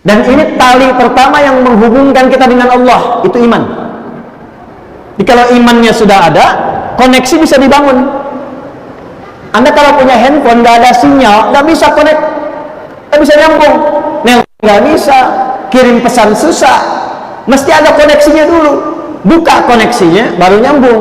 Dan ini tali pertama yang menghubungkan kita dengan Allah, itu iman. Jadi kalau imannya sudah ada, koneksi bisa dibangun. Anda kalau punya handphone nggak ada sinyal, nggak bisa connect, nggak bisa nyambung, nelpon nggak bisa, kirim pesan susah, mesti ada koneksinya dulu. Buka koneksinya, baru nyambung.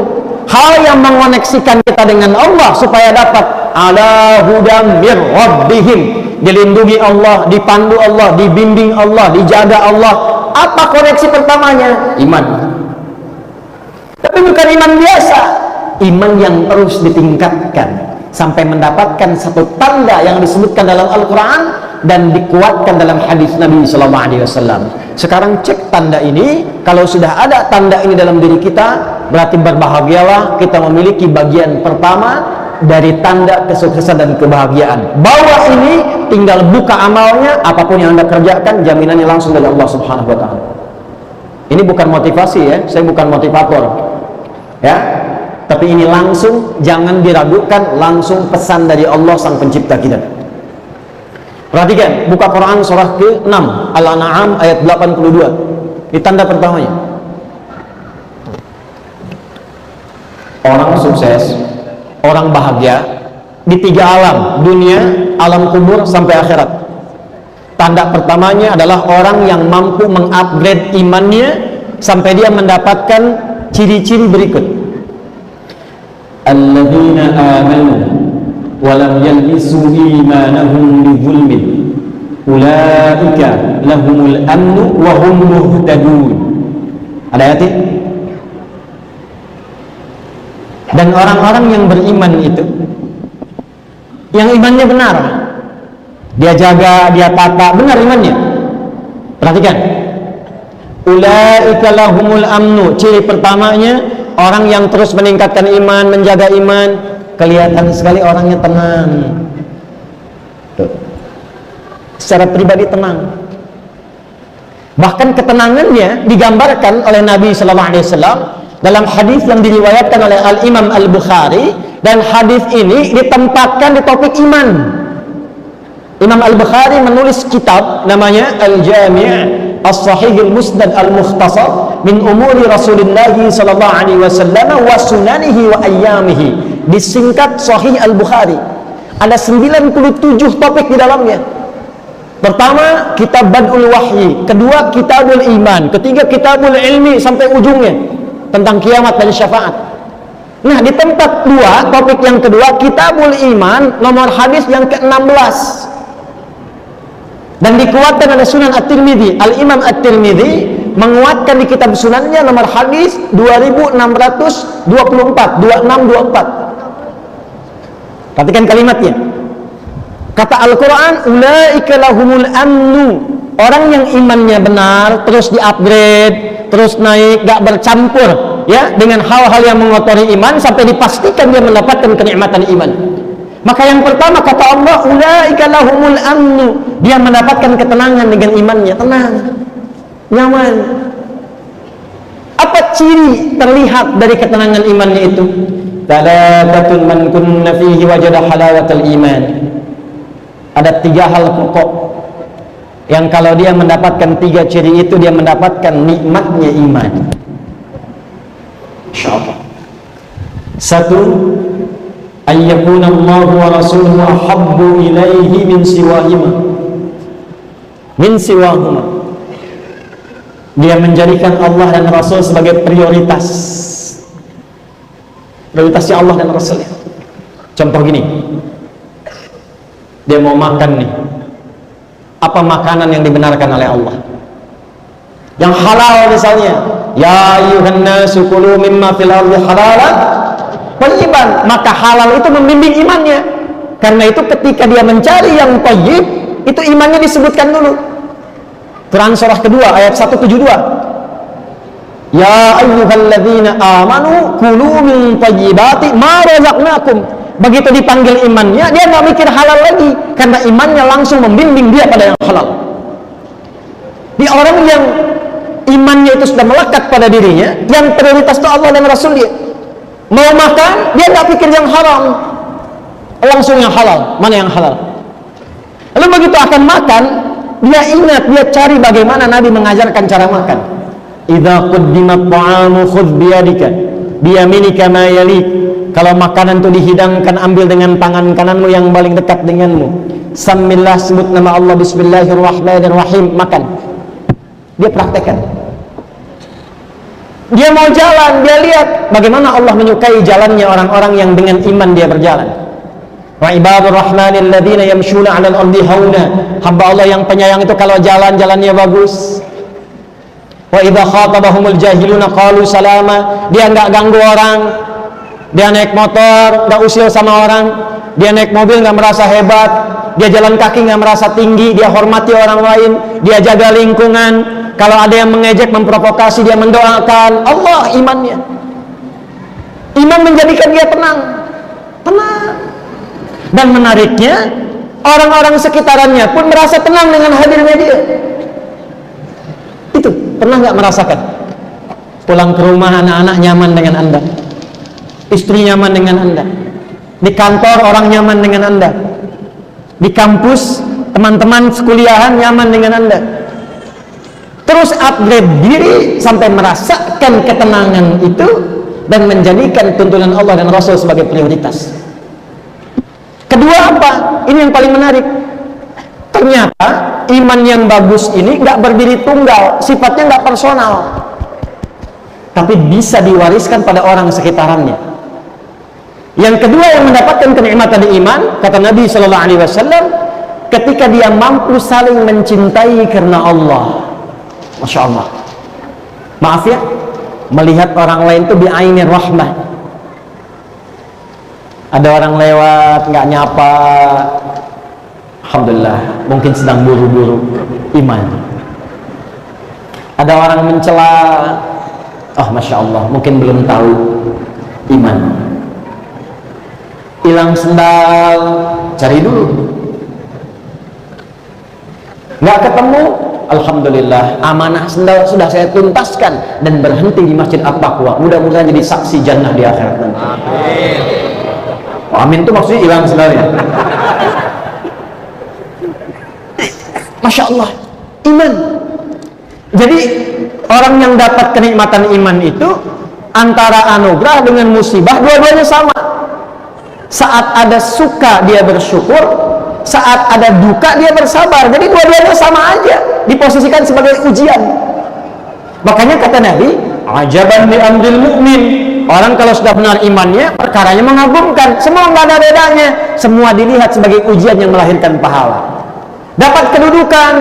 Hal yang mengoneksikan kita dengan Allah supaya dapat ala hudam mir rabbihim, dilindungi Allah, dipandu Allah, dibimbing Allah, dijaga Allah. Apa koneksi pertamanya? Iman. Tapi bukan iman biasa, iman yang terus ditingkatkan sampai mendapatkan satu tanda yang disebutkan dalam Al-Quran dan dikuatkan dalam hadis Nabi SAW. Sekarang cek tanda ini. Kalau sudah ada tanda ini dalam diri kita, berarti berbahagialah kita memiliki bagian pertama dari tanda kesuksesan dan kebahagiaan. Bawa ini, tinggal buka amalnya, apapun yang Anda kerjakan, jaminannya langsung dari Allah Subhanahu wa Ta'ala. Ini bukan motivasi ya, saya bukan motivator ya, tapi ini langsung, jangan diragukan, langsung pesan dari Allah sang pencipta kita. Perhatikan, buka Quran surah ke-6 Al-An'am ayat 82. Ini tanda pertamanya. Orang sukses, orang bahagia di 3 alam, dunia, alam kubur sampai akhirat. Tanda pertamanya adalah orang yang mampu mengupgrade imannya sampai dia mendapatkan ciri-ciri berikut. Alladzina amanu wa lam yalbisu imanahum bizulmin ulaika lahumul amnu wa hum muhtadun. Ada ayatnya? Dan orang-orang yang beriman itu, yang imannya benar, dia jaga, dia tata, benar imannya. Perhatikan, ulaika lahumul amnu. Ciri pertamanya, orang yang terus meningkatkan iman, menjaga iman, kelihatan sekali orangnya tenang. Tuh. Secara pribadi tenang. Bahkan ketenangannya digambarkan oleh Nabi SAW dalam hadis yang diriwayatkan oleh Al-Imam Al-Bukhari, dan hadis ini ditempatkan di topik iman. Imam Al-Bukhari menulis kitab namanya Al-Jami' As-Sahih Al-Musnad Al-Mukhtasar min umuri Rasulullah sallallahu alaihi wasallam wa sunanihi wa ayyamihi. Disingkat Sahih Al-Bukhari. Ada 97 topik di dalamnya. Pertama, kitab Bad'ul Wahyi, kedua kitabul iman, ketiga kitabul ilmi sampai ujungnya tentang kiamat dan syafaat. Nah, di tempat 2, topik yang kedua, kitabul iman, nomor hadis yang ke-16. Dan dikuatkan oleh Sunan At-Tirmidzi. Al-Imam At-Tirmidzi menguatkan di kitab sunannya nomor hadis 2624, 2624. Perhatikan kalimatnya. Kata Al-Quran, ulaika lahumul amnu. Orang yang imannya benar, terus di-upgrade, terus naik, gak bercampur ya dengan hal-hal yang mengotori iman, sampai dipastikan dia mendapatkan kenikmatan iman. Maka yang pertama kata Allah, ulaika lahumul amnu. Dia mendapatkan ketenangan dengan imannya, tenang, nyaman. Apa ciri terlihat dari ketenangan imannya itu? Talatatun man kunna fihi wajada halawatal iman. Ada 3 hal pokok yang kalau dia mendapatkan 3 ciri itu, dia mendapatkan nikmatnya iman. Insyaallah. 1, ayyakuna Allah wa rasuluhu ahabbu ilaihi min siwahuma. Dia menjadikan Allah dan Rasul sebagai prioritasnya Allah dan Rasulnya. Contoh gini, dia mau makan nih, apa makanan yang dibenarkan oleh Allah? Yang halal misalnya, ya ayyuhan nasu kulu mimma fil ardi halalan thayyiban. Maka halal itu membimbing imannya. Karena itu ketika dia mencari yang thayyib, itu imannya disebutkan dulu. Quran surah kedua ayat 172. Ya ayyuhalladzina amanu kulu min thayyibati ma razaqnakum. Begitu dipanggil imannya, dia nggak mikir halal lagi, karena imannya langsung membimbing dia pada yang halal. Di orang yang imannya itu sudah melekat pada dirinya, yang prioritas itu Allah dan Rasul dia. Mau makan, dia nggak pikir yang haram, langsung yang halal. Mana yang halal? Lalu begitu akan makan, dia ingat, dia cari bagaimana Nabi mengajarkan cara makan. Idza quddimat ta'amu khudh biyadika biyaminika ma yalik. Kalau makanan itu dihidangkan, ambil dengan tangan kananmu yang paling dekat denganmu. Samillah, sebut nama Allah, bismillahirrahmanirrahim, makan. Dia praktekkan. Dia mau jalan, dia lihat bagaimana Allah menyukai jalannya orang-orang yang dengan iman dia berjalan. Wa ibadur rahmanil ladzina yamshuna 'alal ardi hauna. Hamba Allah yang penyayang itu kalau jalan, jalannya bagus. Wa idza khatabahumul jahiluna qalu salama. Dia enggak ganggu orang. Dia naik motor, enggak usil sama orang. Dia naik mobil enggak merasa hebat. Dia jalan kaki enggak merasa tinggi. Dia hormati orang lain. Dia jaga lingkungan. Kalau ada yang mengejek, memprovokasi, dia mendoakan. Allah imannya. Iman menjadikan dia tenang. Tenang. Dan menariknya, orang-orang sekitarannya pun merasa tenang dengan hadirnya dia. Itu, pernah nggak merasakan? Pulang ke rumah, anak-anak nyaman dengan Anda. Istri nyaman dengan Anda. Di kantor, orang nyaman dengan Anda. Di kampus, teman-teman sekuliahan nyaman dengan Anda. Terus upgrade diri sampai merasakan ketenangan itu dan menjadikan tuntunan Allah dan Rasul sebagai prioritas. Kedua apa? Ini yang paling menarik. Ternyata iman yang bagus ini nggak berdiri tunggal, sifatnya nggak personal, tapi bisa diwariskan pada orang sekitarannya. Yang kedua yang mendapatkan kenikmatan iman, kata Nabi Shallallahu Alaihi Wasallam, ketika dia mampu saling mencintai karena Allah. Masya Allah. Maaf ya, melihat orang lain itu bi'ainir rahmah. Ada orang lewat nggak nyapa, alhamdulillah, mungkin sedang buru-buru, iman. Ada orang mencela, oh masya Allah, mungkin belum tahu, iman. Hilang sendal, cari dulu. Nggak ketemu, alhamdulillah, amanah sendal sudah saya tuntaskan dan berhenti di Masjid At-Taqwa. Mudah-mudahan jadi saksi jannah di akhirat nanti. Amin. Oh, amin itu maksudnya hilang sendalnya. Masya Allah, iman. Jadi orang yang dapat kenikmatan iman itu antara anugerah dengan musibah, dua-duanya sama. Saat ada suka dia bersyukur, saat ada duka dia bersabar. Jadi dua-duanya sama aja, diposisikan sebagai ujian. Makanya kata Nabi, ajaban li amril mu'min. Orang kalau sudah benar imannya, perkaranya mengagumkan. Semua nggak ada bedanya. Semua dilihat sebagai ujian yang melahirkan pahala. Dapat kedudukan,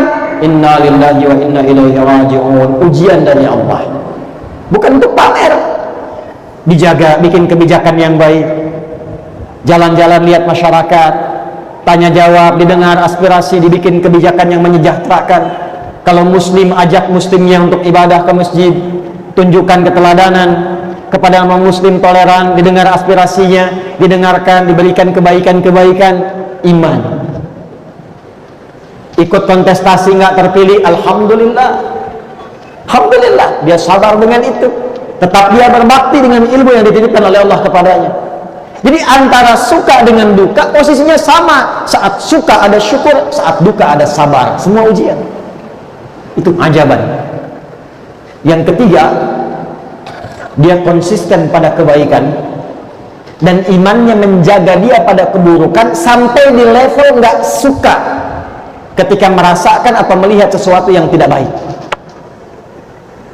inna lillahi wa inna ilaihi raji'un, ujian dari Allah. Bukan untuk pamer. Dijaga, bikin kebijakan yang baik. Jalan-jalan lihat masyarakat, tanya jawab, didengar aspirasi, dibikin kebijakan yang menyejahterakan. Kalau muslim, ajak muslimnya untuk ibadah ke masjid, tunjukkan keteladanan kepada orang muslim, toleran, didengar aspirasinya, didengarkan, diberikan kebaikan-kebaikan. Iman. Ikut kontestasi nggak terpilih, alhamdulillah, alhamdulillah, dia sabar dengan itu, tetap dia berbakti dengan ilmu yang dititipkan oleh Allah kepadanya. Jadi antara suka dengan duka posisinya sama. Saat suka ada syukur, saat duka ada sabar. Semua ujian. Itu ajaban. Yang ketiga, dia konsisten pada kebaikan dan imannya menjaga dia pada keburukan sampai di level nggak suka ketika merasakan atau melihat sesuatu yang tidak baik.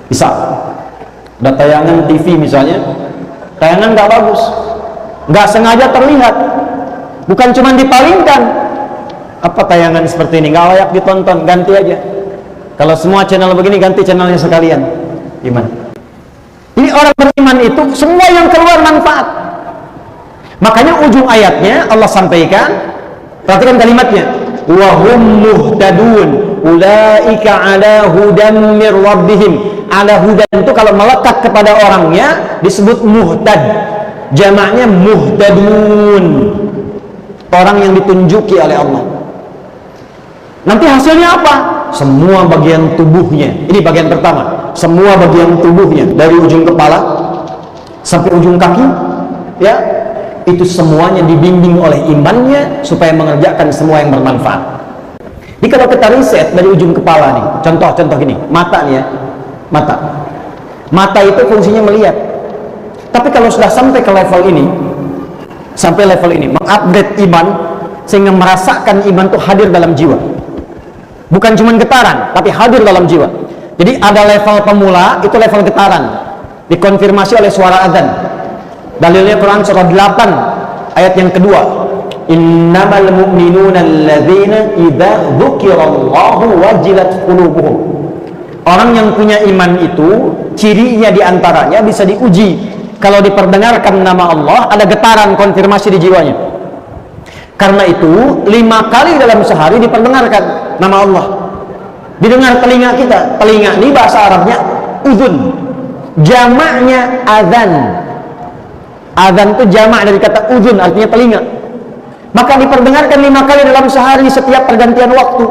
Bisa ada tayangan TV misalnya, tayangan nggak bagus, nggak sengaja terlihat, bukan cuma dipalingkan. Apa tayangan seperti ini nggak layak ditonton, ganti aja. Kalau semua channel begini, ganti channelnya sekalian. Iman. Ini orang beriman itu semua yang keluar manfaat. Makanya ujung ayatnya Allah sampaikan, perhatikan kalimatnya, wa hum muhtadun ulaika ala hudan mir rabbihim. Ala hudan itu kalau melekat kepada orangnya disebut muhtad, jamaknya muhtadun, orang yang ditunjuki oleh Allah. Nanti hasilnya apa? Semua bagian tubuhnya, ini bagian pertama, semua bagian tubuhnya dari ujung kepala sampai ujung kaki, ya, itu semuanya dibimbing oleh imannya supaya mengerjakan semua yang bermanfaat. Jadi kalau kita riset dari ujung kepala nih, contoh gini, mata nih ya, mata itu fungsinya melihat. Tapi kalau sudah sampai ke level ini, mengupgrade iman, sehingga merasakan iman itu hadir dalam jiwa, bukan cuma getaran, tapi hadir dalam jiwa. Jadi ada level pemula, itu level getaran, dikonfirmasi oleh suara adzan. Dalilnya Quran surah 8 ayat yang kedua, innamal mu'minuna alladzina idza dzukirallahu wajilat qulubuhum. Orang yang punya iman itu cirinya diantaranya bisa diuji, kalau diperdengarkan nama Allah ada getaran konfirmasi di jiwanya. Karena itu 5 kali dalam sehari diperdengarkan nama Allah, didengar telinga kita. Telinga ini bahasa Arabnya uzun, jamaknya adzan. Adzan itu jamak dari kata uzun, artinya telinga. Maka diperdengarkan 5 kali dalam sehari setiap pergantian waktu.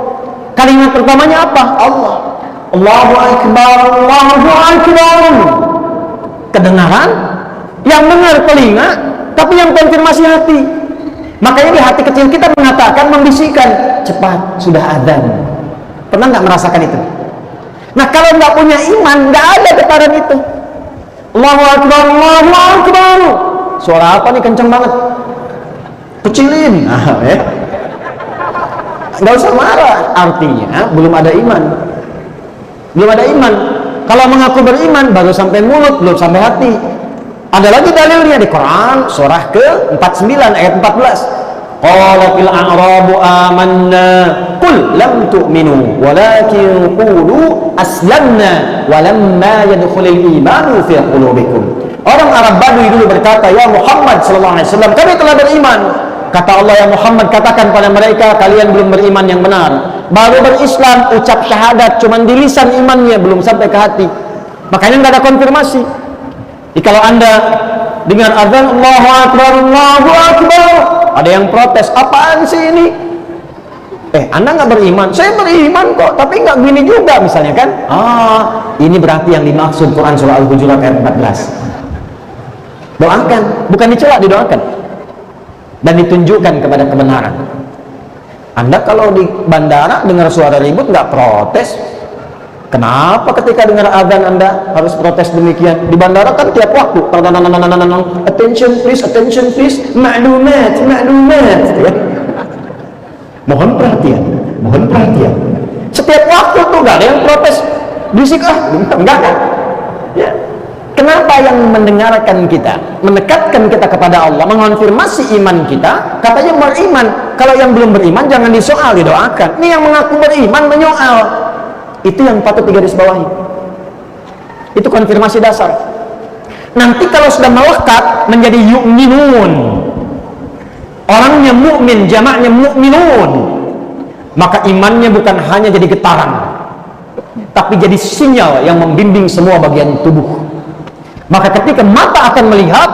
Kalimat pertamanya apa? Allah. Allahu Akbar, Allahu Akbar. Kedengaran, yang dengar telinga, tapi yang konfirmasi hati. Makanya di hati kecil kita mengatakan, membisikkan, cepat, sudah adzan. Pernah nggak merasakan itu? Nah, kalau nggak punya iman, nggak ada getaran itu. Allahu Akbar, Allahu Akbar. Suara apa nih, kenceng banget? Kecilin, ya. Nggak usah marah, artinya belum ada iman. Kalau mengaku beriman baru sampai mulut, belum sampai hati. Ada lagi dalilnya di Quran surah ke-49 ayat 14. Qalatil a'rabu amanna qul lam tu'minu walakin qulu aslamna walamma yadkhulul imanu fi qulubikum. Orang Arab Badui dulu berkata, ya Muhammad sallallahu alaihi wasallam, kami telah beriman. Kata Allah, ya Muhammad, katakan pada mereka, kalian belum beriman yang benar. Baru berislam, ucap syahadat, cuman di lisan imannya, belum sampai ke hati. Makanya nggak ada konfirmasi. Jadi kalau Anda dengar azan Allahu Akbar, Allahu Akbar, ada yang protes, apaan sih ini? Anda nggak beriman? Saya beriman kok, tapi nggak gini juga misalnya kan? Ini berarti yang dimaksud Quran surah Al-Hujurat ayat 14. Doakan, bukan dicela, didoakan. Dan ditunjukkan kepada kebenaran. Anda kalau di bandara dengar suara ribut nggak protes, kenapa ketika dengar azan Anda harus protes demikian? Di bandara kan tiap waktu attention please, maklumat ya. Mohon perhatian. Setiap waktu tuh nggak ada yang protes, berisik enggak kan? Ya. Kenapa yang mendengarkan kita, mendekatkan kita kepada Allah, mengonfirmasi iman kita, katanya beriman. Kalau yang belum beriman jangan disoal, didoakan. Ini yang mengaku beriman menyoal. Itu yang patut digarisbawahi. Itu konfirmasi dasar. Nanti kalau sudah melekat menjadi yu'minun, orangnya mukmin, jamaknya mukminun, maka imannya bukan hanya jadi getaran, tapi jadi sinyal yang membimbing semua bagian tubuh. Maka ketika mata akan melihat,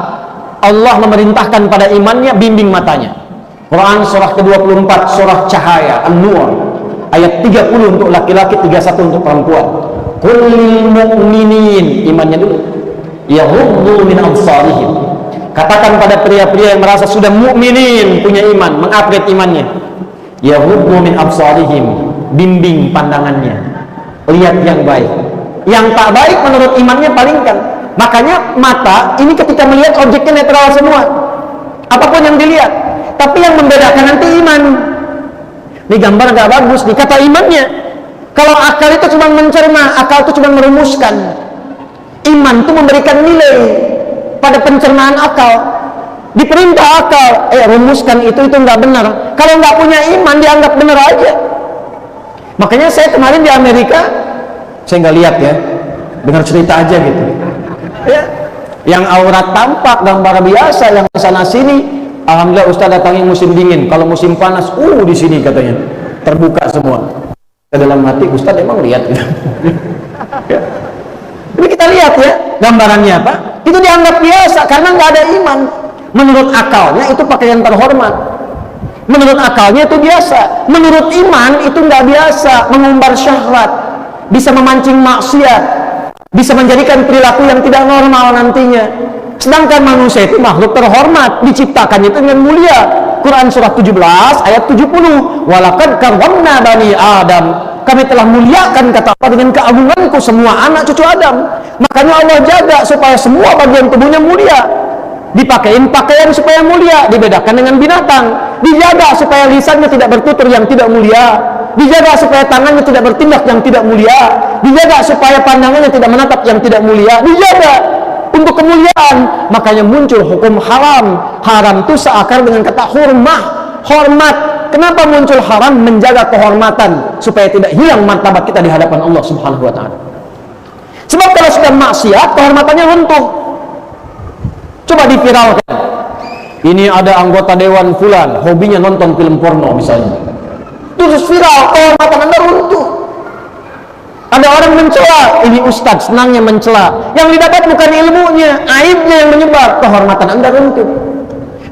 Allah memerintahkan pada imannya, bimbing matanya. Quran surah ke-24, surah Cahaya, An-Nur, ayat 30 untuk laki-laki, 31 untuk perempuan. Qul lil mu'minin, imannya dulu, yaghuddu min absarihim. Katakan pada pria-pria yang merasa sudah mukminin, punya iman, mengupgrade imannya, yaghuddu min absarihim, bimbing pandangannya, lihat yang baik. Yang tak baik menurut imannya palingkan. Makanya mata ini ketika melihat objeknya netral semua, apapun yang dilihat. Tapi yang membedakan nanti iman. Ini gambar agak bagus, nih kata imannya. Kalau akal itu cuma mencerna, akal itu cuma merumuskan. Iman itu memberikan nilai pada pencernaan akal. Diperintah akal, rumuskan itu nggak benar. Kalau nggak punya iman dianggap benar aja. Makanya saya kemarin di Amerika, saya nggak lihat ya, dengar cerita aja gitu. Ya, yang aurat tampak gambar biasa, yang sana sini. Alhamdulillah Ustaz datangi musim dingin. Kalau musim panas, di sini katanya terbuka semua. Ke dalam hati Ustaz emang lihat gitu. Ya. Jadi kita lihat ya gambarannya apa? Itu dianggap biasa karena nggak ada iman. Menurut akalnya itu pakaian terhormat. Menurut akalnya itu biasa. Menurut iman itu nggak biasa, mengumbar syahwat, bisa memancing maksiat, bisa menjadikan perilaku yang tidak normal nantinya. Sedangkan manusia itu makhluk terhormat, diciptakan itu dengan mulia. Quran surah 17 ayat 70, walaqad karramna bani Adam, kami telah muliakan, kata Allah, dengan keagunganku semua anak cucu Adam. Makanya Allah jaga supaya semua bagian tubuhnya mulia, dipakein pakaian supaya mulia, dibedakan dengan binatang, dijaga supaya lisannya tidak bertutur yang tidak mulia, dijaga supaya tangannya tidak bertindak yang tidak mulia, dijaga supaya pandangannya tidak menatap yang tidak mulia, dijaga untuk kemuliaan. Makanya muncul hukum haram. Haram itu seakar dengan kata hurmah, hormat. Kenapa muncul haram? Menjaga kehormatan supaya tidak hilang martabat kita di hadapan Allah Subhanahu wa taala. Sebab kalau sudah maksiat, kehormatannya runtuh. Coba diviralkan. Ini ada anggota dewan fulan, hobinya nonton film porno misalnya. Terus viral, kehormatan Anda runtuh. Ada orang mencela, ini ustadz senangnya mencela, yang didapat bukan ilmunya, aibnya yang menyebar, kehormatan Anda runtuh.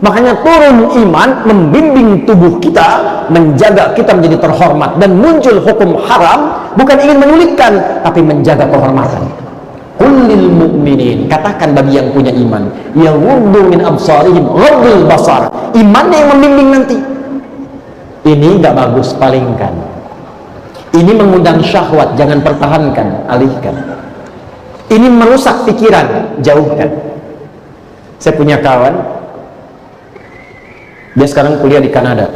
Makanya turun iman membimbing tubuh kita, menjaga kita menjadi terhormat, dan muncul hukum haram bukan ingin menyulitkan, tapi menjaga kehormatan. Qul lil mu'minin, katakan bagi yang punya iman, yaghuddu min absarihim ghaddul basar. Imannya yang membimbing nanti. Ini enggak bagus, palingkan. Ini mengundang syahwat, jangan pertahankan, alihkan. Ini merusak pikiran, jauhkan. Saya punya kawan, dia sekarang kuliah di Kanada.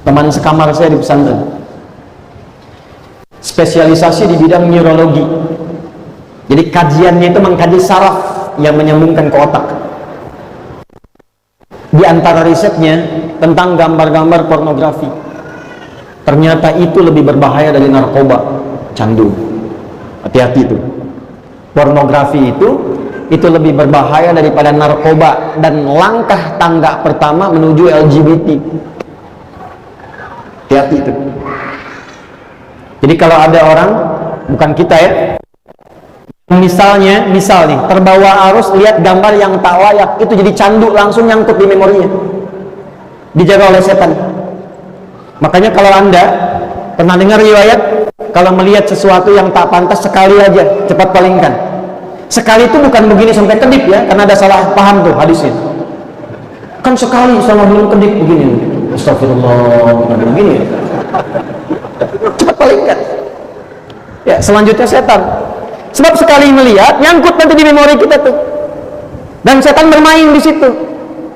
Teman sekamar saya di pesantren, spesialisasi di bidang neurologi. Jadi kajiannya itu mengkaji saraf yang menyambungkan ke otak. Di antara risetnya tentang gambar-gambar pornografi, ternyata itu lebih berbahaya dari narkoba, candu. Hati-hati itu. Pornografi itu lebih berbahaya daripada narkoba dan langkah tangga pertama menuju LGBT. Hati-hati itu. Jadi kalau ada orang, bukan kita ya, misal nih, terbawa arus lihat gambar yang tak layak, itu jadi candu, langsung nyangkut di memorinya, dijaga oleh setan. Makanya kalau Anda pernah dengar riwayat, kalau melihat sesuatu yang tak pantas sekali aja, cepat palingkan. Sekali itu bukan begini sampai kedip ya, karena ada salah paham tuh hadisnya. Kan sekali sama belum kedip begini. Astagfirullah, begini. Cepat palingkan. Ya, selanjutnya setan. Sebab sekali melihat, nyangkut nanti di memori kita tuh. Dan setan bermain di situ.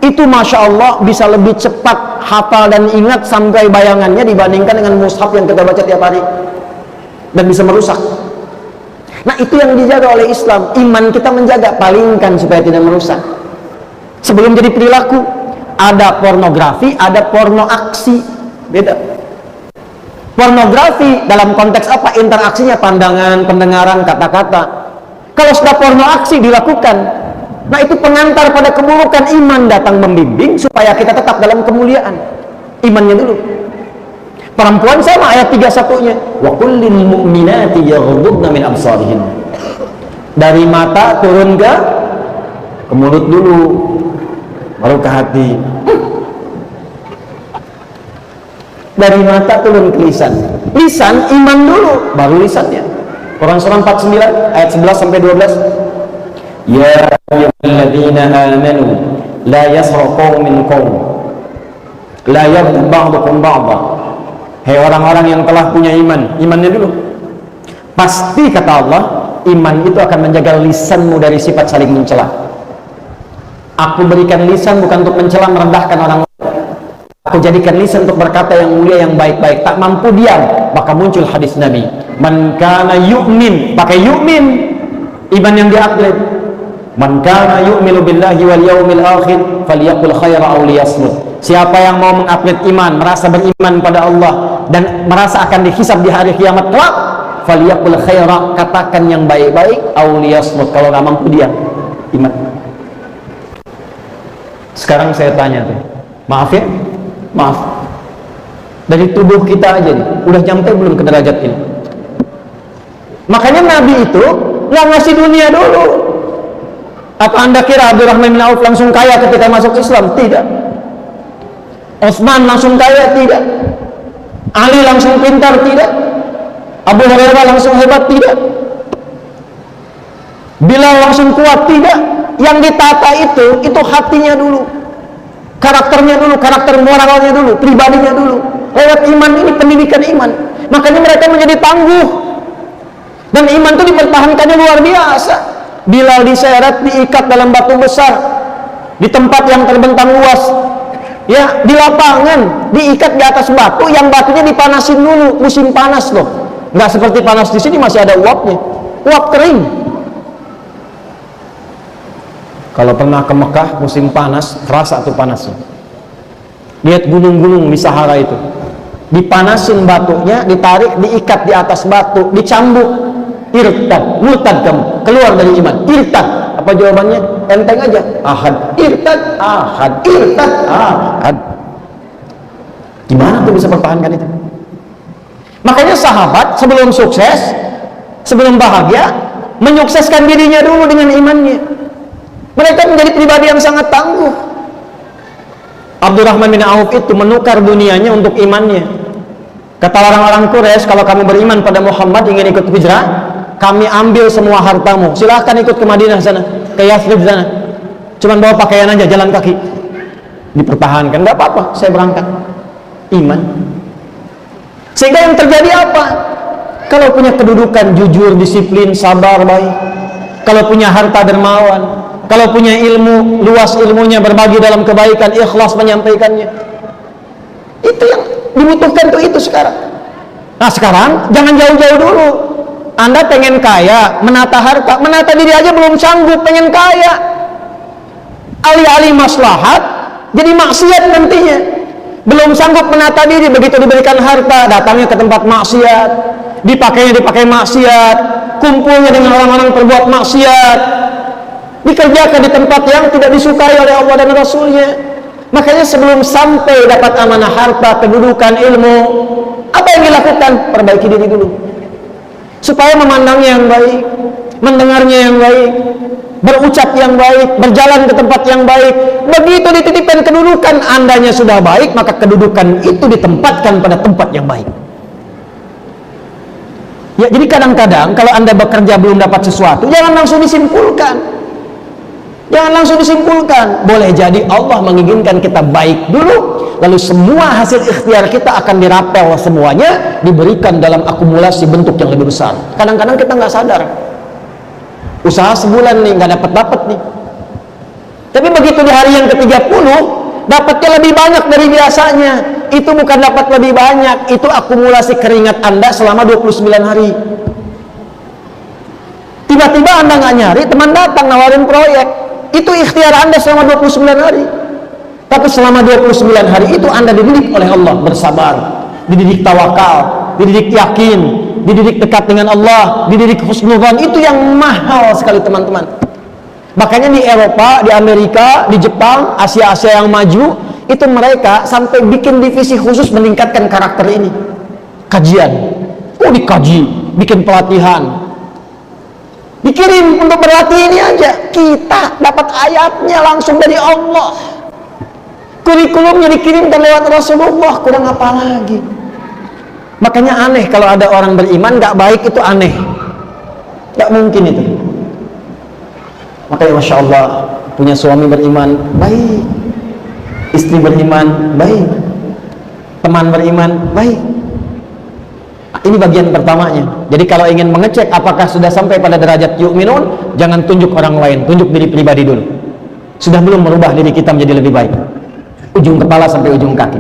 Itu Masya Allah bisa lebih cepat hafal dan ingat sampai bayangannya dibandingkan dengan mushaf yang kita baca tiap hari, dan bisa merusak. Nah, itu yang dijaga oleh Islam. Iman kita menjaga, palingkan supaya tidak merusak. Sebelum jadi perilaku, ada pornografi, ada porno aksi, beda. Pornografi dalam konteks apa? Interaksinya pandangan, pendengaran, kata-kata. Kalau sudah porno aksi dilakukan, nah itu pengantar pada keburukan. Iman datang membimbing supaya kita tetap dalam kemuliaan. Imannya dulu. Perempuan sama ayat 31-nya. Wa qul lil mu'minati yaghuddna min absarihin. Dari mata turun ke mulut dulu, baru ke hati. Dari mata turun ke lisan. Lisan iman dulu, baru lisannya. Quran surah 49 ayat 11 sampai 12. Ya ayyuhalladzina amanu la yasra qaumin qaum la yaghtab ba'dukum ba'dha. Hei orang-orang yang telah punya iman, imannya dulu. Pasti kata Allah, iman itu akan menjaga lisanmu dari sifat saling mencela. Aku berikan lisan bukan untuk mencela merendahkan orang lain. Aku jadikan lisan untuk berkata yang mulia, yang baik-baik. Tak mampu diam, maka muncul hadis Nabi. Man kana yu'min, pakai yu'min, iman yang diupgrade. Man kana yu'minu billahi wal yawmil akhir falyaqul khaira aw liyasmut. Siapa yang mau mengupgrade iman, merasa beriman pada Allah dan merasa akan dihisab di hari kiamat kelak, falyaqul khaira, katakan yang baik-baik, aw liyasmut, kalau enggak mampu diam. Iman. Sekarang saya tanya tuh, maaf ya, maaf, dari tubuh kita aja nih, udah nyampe belum ke derajat ini? Makanya Nabi itu nggak ngasih dunia dulu. Apa Anda kira Abdurrahman bin Auf langsung kaya ketika masuk Islam? Tidak. Utsman langsung kaya? Tidak. Ali langsung pintar? Tidak. Abu Hurairah langsung hebat? Tidak. Bilal langsung kuat? Tidak. Yang ditata itu hatinya dulu. Karakternya dulu, karakter moralnya dulu, pribadinya dulu. Lewat iman ini, pendidikan iman. Makanya mereka menjadi tangguh. Dan iman itu dipertahankannya luar biasa. Bilal diseret, diikat dalam batu besar, di tempat yang terbentang luas. Ya, di lapangan, diikat di atas batu, yang batunya dipanasin dulu, musim panas loh. Nggak seperti panas di sini, masih ada uapnya. Uap kering. Kalau pernah ke Mekah musim panas, terasa tuh panasnya. Lihat gunung-gunung di Sahara itu, dipanasin batunya, ditarik, diikat di atas batu, dicambuk. Irtad, murtad kamu, keluar dari iman. Irtad, apa jawabannya? Enteng aja. Ahad, irtad, ahad, irtad, ahad. Gimana tuh bisa pertahankan itu? Makanya sahabat sebelum sukses, sebelum bahagia, menyukseskan dirinya dulu dengan imannya. Mereka menjadi pribadi yang sangat tangguh. Abdurrahman bin Auf itu menukar dunianya untuk imannya. Kata orang-orang Quraisy, kalau kamu beriman pada Muhammad, ingin ikut hijrah, kami ambil semua hartamu, silahkan ikut ke Madinah sana, ke Yathrib sana, cuman bawa pakaian aja, jalan kaki. Dipertahankan, nggak apa-apa, saya berangkat. Iman. Sehingga yang terjadi apa? Kalau punya kedudukan jujur, disiplin, sabar, baik. Kalau punya harta, dermawan. Kalau punya ilmu, luas ilmunya, berbagi dalam kebaikan, ikhlas menyampaikannya. Itu yang dibutuhkan tuh itu sekarang. Nah sekarang jangan jauh-jauh dulu. Anda pengen kaya, menata harta, menata diri aja belum sanggup, pengen kaya. Alih-alih maslahat, jadi maksiat nantinya. Belum sanggup menata diri, begitu diberikan harta, datangnya ke tempat maksiat, dipakai maksiat, kumpulnya dengan orang-orang perbuat maksiat, dikerjakan di tempat yang tidak disukai oleh Allah dan Rasulnya. Makanya sebelum sampai dapat amanah harta, kedudukan, ilmu, apa yang dilakukan? Perbaiki diri dulu, supaya memandangnya yang baik, mendengarnya yang baik, berucap yang baik, berjalan ke tempat yang baik. Begitu dititipkan kedudukan, andanya sudah baik, maka kedudukan itu ditempatkan pada tempat yang baik. Ya, jadi kadang-kadang kalau Anda bekerja belum dapat sesuatu, jangan langsung disimpulkan. Jangan langsung disimpulkan. Boleh jadi Allah menginginkan kita baik dulu, lalu semua hasil ikhtiar kita akan dirapel semuanya, diberikan dalam akumulasi bentuk yang lebih besar. Kadang-kadang kita nggak sadar. Usaha sebulan nih, nggak dapat nih. Tapi begitu di hari yang ke-30, dapatnya lebih banyak dari biasanya. Itu bukan dapat lebih banyak, itu akumulasi keringat Anda selama 29 hari. Tiba-tiba Anda nggak nyari, teman datang nawarin proyek. Itu ikhtiar Anda selama 29 hari. Tapi selama 29 hari itu Anda dididik oleh Allah bersabar, dididik tawakal, dididik yakin, dididik dekat dengan Allah, dididik husnudzan. Itu yang mahal sekali teman-teman. Makanya di Eropa, di Amerika, di Jepang, Asia-Asia yang maju, itu mereka sampai bikin divisi khusus meningkatkan karakter ini. Kajian, dikaji, bikin pelatihan, dikirim untuk berlatih ini aja. Kita dapat ayatnya langsung dari Allah, kurikulumnya dikirimkan lewat Rasulullah, kurang apa lagi. Makanya aneh kalau ada orang beriman gak baik, itu aneh, gak mungkin itu. Makanya Masya Allah, punya suami beriman baik, istri beriman baik, teman beriman baik. Ini bagian pertamanya. Jadi kalau ingin mengecek apakah sudah sampai pada derajat yu'minun, jangan tunjuk orang lain, tunjuk diri pribadi dulu. Sudah belum merubah diri kita menjadi lebih baik, ujung kepala sampai ujung kaki.